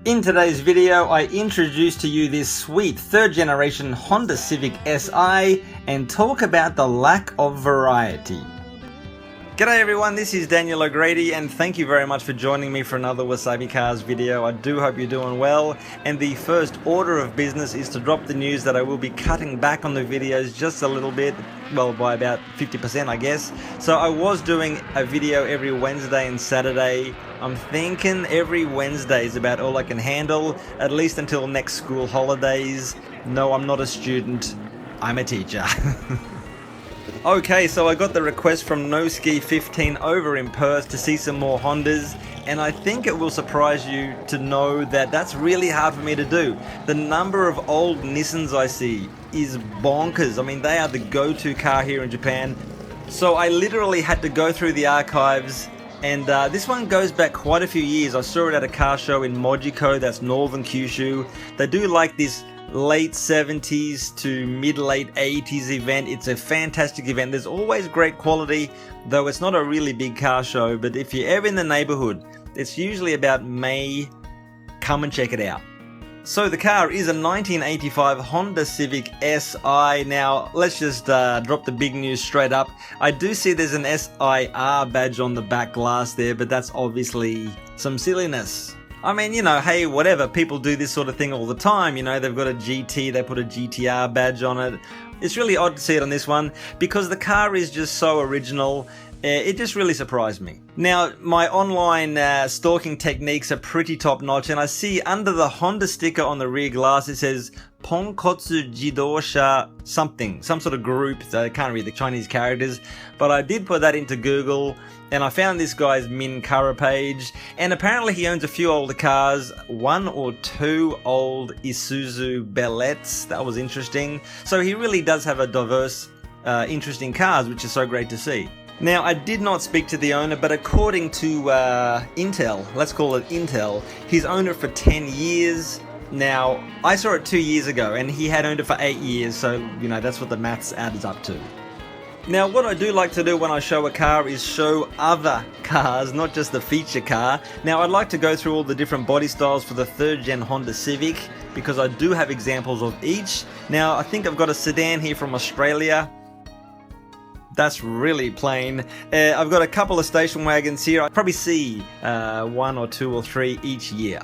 In today's video, I introduce to you this sweet 3rd generation Honda Civic Si and talk about the lack of variety. G'day everyone, this is Daniel O'Grady and thank you very much for joining me for another WasabiCars video. I do hope you're doing well, and the first order of business is to drop the news that I will be cutting back on the videos just a little bit, well, by about 50% I guess. So I was doing a video every Wednesday and Saturday. I'm thinking every Wednesday is about all I can handle, at least until next school holidays. No, I'm not a student, I'm a teacher. Okay, so I got the request from NoSki15 over in Perth to see some more Hondas, and I think it will surprise you to know that that's really hard for me to do. The number of old Nissans I see is bonkers. I mean, they are the go-to car here in Japan. So I literally had to go through the archives, and this one goes back quite a few years. I saw it at a car show in Mojiko, that's northern Kyushu. They do like this late 70s to mid-late 80s event. It's a fantastic event. There's always great quality, though it's not a really big car show, but if you're ever in the neighborhood, it's usually about May. Come and check it out. So the car is a 1985 Honda Civic Si. Now let's just drop the big news straight up. I do see there's an SIR badge on the back glass there, but that's obviously some silliness. I mean, you know, hey, whatever, people do this sort of thing all the time, you know, they've got a GT, they put a GTR badge on it. It's really odd to see it on this one, because the car is just so original, it just really surprised me. Now, my online stalking techniques are pretty top notch, and I see under the Honda sticker on the rear glass, it says Ponkotsu Jidosha something, some sort of group. So I can't read the Chinese characters, but I did put that into Google, and I found this guy's Min Kara page, and apparently he owns a few older cars, 1 or 2 old Isuzu Bellettes. That was interesting. So he really does have a diverse, interesting cars, which is so great to see. Now, I did not speak to the owner, but according to Intel, let's call it Intel, he's owned it for 10 years. Now, I saw it 2 years ago, and he had owned it for 8 years, so, you know, that's what the maths adds up to. Now, what I do like to do when I show a car is show other cars, not just the feature car. Now, I'd like to go through all the different body styles for the 3rd gen Honda Civic, because I do have examples of each. Now, I think I've got a sedan here from Australia. That's really plain. I've got a couple of station wagons here. I probably see 1 or 2 or 3 each year.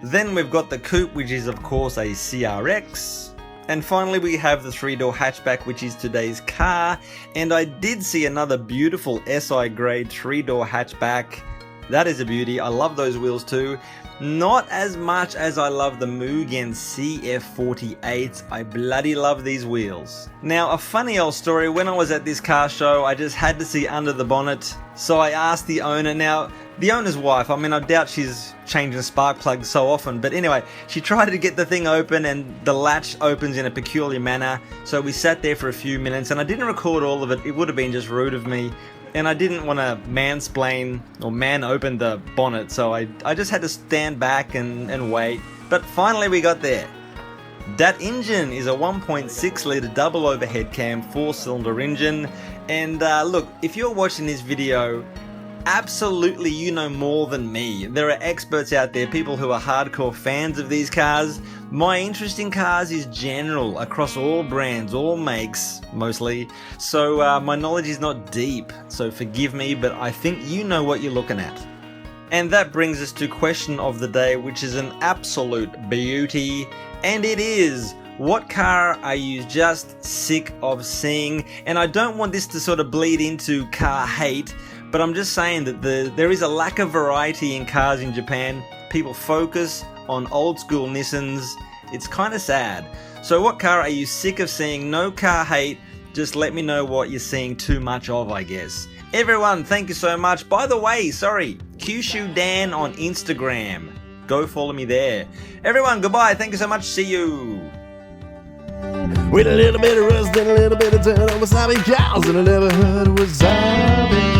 Then we've got the coupe, which is of course a CRX. And finally we have the 3-door hatchback, which is today's car. And I did see another beautiful SI grade 3-door hatchback. That is a beauty. I love those wheels too. Not as much as I love the Mugen CF48s. I bloody love these wheels. Now, a funny old story, when I was at this car show, I just had to see under the bonnet. So I asked the owner. Now, the owner's wife, I mean, I doubt she's changing spark plugs so often, but anyway, she tried to get the thing open and the latch opens in a peculiar manner. So we sat there for a few minutes and I didn't record all of it. It would have been just rude of me. And I didn't want to mansplain or man open the bonnet, so I just had to stand back and wait. But finally we got there. That engine is a 1.6 litre double overhead cam 4-cylinder engine. And look, if you're watching this video, absolutely you know more than me. There are experts out there, people who are hardcore fans of these cars. My interest in cars is general, across all brands, all makes, mostly. So my knowledge is not deep, so forgive me, but I think you know what you're looking at. And that brings us to question of the day, which is an absolute beauty. And it is, what car are you just sick of seeing? And I don't want this to sort of bleed into car hate, but I'm just saying that there is a lack of variety in cars in Japan. People focus on old school Nissans. It's kind of sad. So what car are you sick of seeing? No car hate, just let me know what you're seeing too much of, I guess. Everyone, thank you so much. By the way, Kyushu Dan on Instagram. Go follow me there. Everyone, goodbye. Thank you so much. See you. With a little bit of rust and a little bit of turn on WasabiCars in the neighborhood. Wasabi.